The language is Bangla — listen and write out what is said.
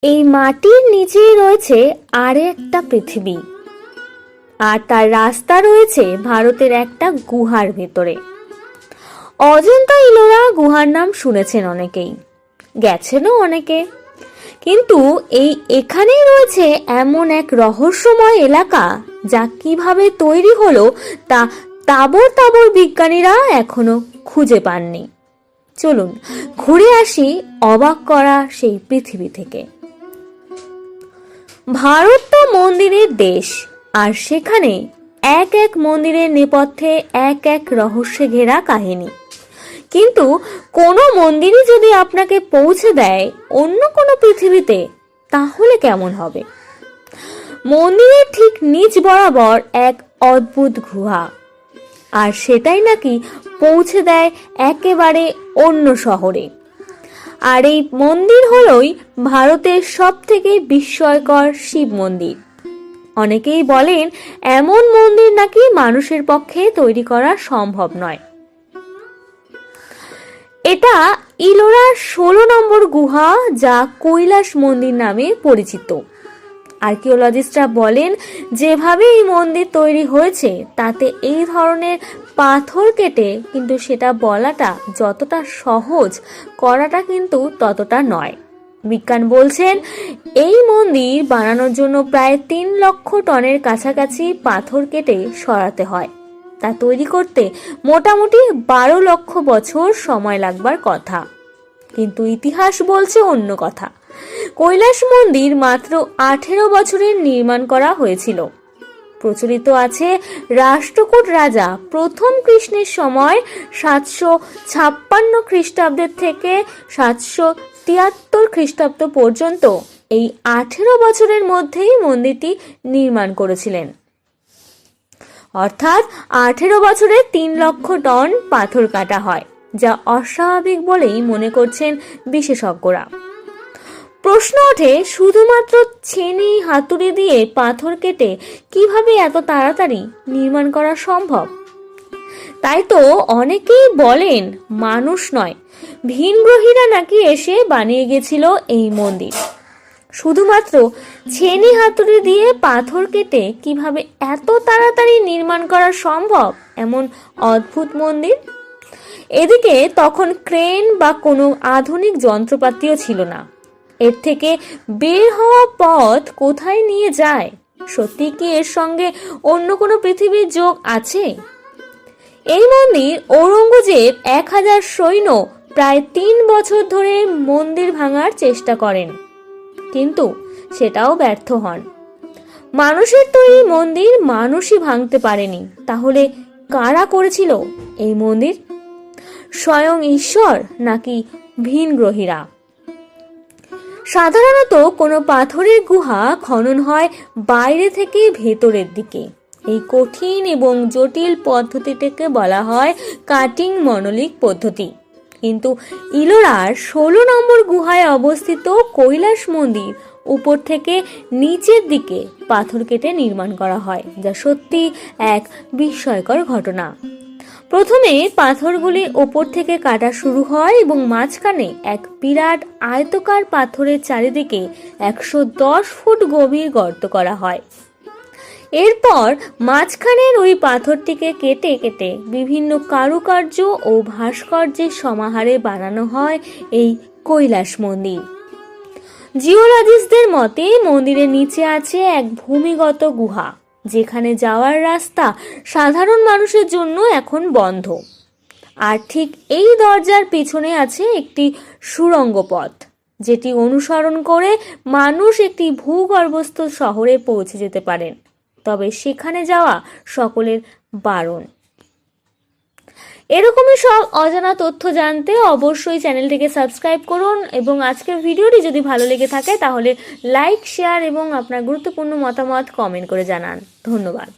এই মাটির নিচেই রয়েছে আরে একটা পৃথিবী, আর তার রাস্তা রয়েছে ভারতের একটা গুহার ভেতরে। অজন্তা ইলোরা গুহার নাম শুনেছেন অনেকেই, গেছেনও অনেকে। কিন্তু এখানেই রয়েছে এমন এক রহস্যময় এলাকা যা কিভাবে তৈরি হলো তা তাবর তাবর বিজ্ঞানীরা এখনো খুঁজে পাননি। চলুন ঘুরে আসি অবাক করা সেই পৃথিবী থেকে। ভারত তো মন্দিরের দেশ, আর সেখানে এক এক মন্দিরের নেপথ্যে এক এক রহস্যে ঘেরা কাহিনী। কিন্তু কোনো মন্দিরই যদি আপনাকে পৌঁছে দেয় অন্য কোনো পৃথিবীতে, তাহলে কেমন হবে? মন্দিরের ঠিক নিচ বরাবর এক অদ্ভুত গুহা, আর সেটাই নাকি পৌঁছে দেয় একেবারে অন্য শহরে। আর এই মন্দির হলোই ভারতের সব থেকে বিস্ময়কর শিব মন্দির। অনেকেই বলেন এমন মন্দির নাকি মানুষের পক্ষে তৈরি করা সম্ভব নয়। এটা ইলোরার 16 নম্বর গুহা, যা কৈলাস মন্দির নামে পরিচিত। আর্কিওলজিস্টরা বলেন যেভাবে এই মন্দির তৈরি হয়েছে তাতে এই ধরনের পাথর কেটে কিন্তু সেটা বলাটা যতটা সহজ, করাটা কিন্তু ততটা নয়। বিজ্ঞান বলছেন এই মন্দির বানানোর জন্য প্রায় 3 লক্ষ টনের কাছাকাছি পাথর কেটে সরাতে হয়। তা তৈরি করতে মোটামুটি 12 লক্ষ বছর সময় লাগবার কথা। কিন্তু ইতিহাস বলছে অন্য কথা। কৈলাস মন্দির মাত্র 18 বছরের নির্মাণ করা হয়েছিল। প্রচলিত আছে রাষ্ট্রকূট রাজা প্রথম কৃষ্ণের সময় 756 খ্রিস্টাব্দের থেকে 773 খ্রিস্টাব্দ পর্যন্ত এই 18 বছরের মধ্যেই মন্দিরটি নির্মাণ করেছিলেন। অর্থাৎ 18 বছরে 3 লক্ষ টন পাথর কাটা হয়, যা অস্বাভাবিক বলেই মনে করছেন বিশেষজ্ঞরা। প্রশ্ন ওঠে, শুধুমাত্র ছেনি হাতুড়ি দিয়ে পাথর কেটে কিভাবে এত তাড়াতাড়ি নির্মাণ করা সম্ভব? তাই তো অনেকেই বলেন মানুষ নয়, ভিনগ্রহীরা নাকি এসে বানিয়ে গেছিল এই মন্দির। শুধুমাত্র ছেনি হাতুড়ি দিয়ে পাথর কেটে কিভাবে এত তাড়াতাড়ি নির্মাণ করা সম্ভব এমন অদ্ভুত মন্দির? এদিকে তখন ক্রেন বা কোনো আধুনিক যন্ত্রপাতিও ছিল না। এর থেকে বের হওয়া পথ কোথায় নিয়ে যায়? সত্যি কি এর সঙ্গে অন্য কোনো পৃথিবীর যোগ আছে? এই মন্দির ঔরঙ্গজেব 1000 সৈন্য প্রায় 3 বছর ধরে মন্দির ভাঙার চেষ্টা করেন, কিন্তু সেটাও ব্যর্থ হন। মানুষের তৈরি মন্দির মানুষই ভাঙতে পারেনি, তাহলে কারা করেছিল এই মন্দির? স্বয়ং ঈশ্বর নাকি ভিনগ্রহীরা? সাধারণত কোনো পাথরের গুহা খনন হয় বাইরে থেকে ভেতরের দিকে। এই কঠিন এবং জটিল পদ্ধতিটাকে বলা হয় কাটিং মনোলিথ পদ্ধতি। কিন্তু ইলোরার 16 নম্বর গুহায় অবস্থিত কৈলাস মন্দির উপর থেকে নিচের দিকে পাথর কেটে নির্মাণ করা হয়, যা সত্যি এক বিস্ময়কর ঘটনা। প্রথমে পাথরগুলি ওপর থেকে কাটা শুরু হয় এবং মাঝখানে এক বিরাট আয়তকার পাথরের চারিদিকে 110 ফুট গভীর গর্ত করা হয়। এরপর মাঝখানের ওই পাথরটিকে কেটে কেটে বিভিন্ন কারুকার্য ও ভাস্কর্যের সমাহারে বানানো হয় এই কৈলাস মন্দির। জিওলজিস্টদের মতে মন্দিরের নিচে আছে এক ভূমিগত গুহা, যেখানে যাওয়ার রাস্তা সাধারণ মানুষের জন্য এখন বন্ধ। আর ঠিক এই দরজার পিছনে আছে একটি সুড়ঙ্গ পথ, যেটি অনুসরণ করে মানুষ একটি ভূগর্ভস্থ শহরে পৌঁছে যেতে পারেন। তবে সেখানে যাওয়া সকলের বারণ। এরকমই সব অজানা তথ্য জানতে অবশ্যই চ্যানেলটিকে সাবস্ক্রাইব করুন, এবং আজকের ভিডিওটি যদি ভালো লেগে থাকে তাহলে লাইক, শেয়ার এবং আপনার গুরুত্বপূর্ণ মতামত কমেন্ট করে জানান। ধন্যবাদ।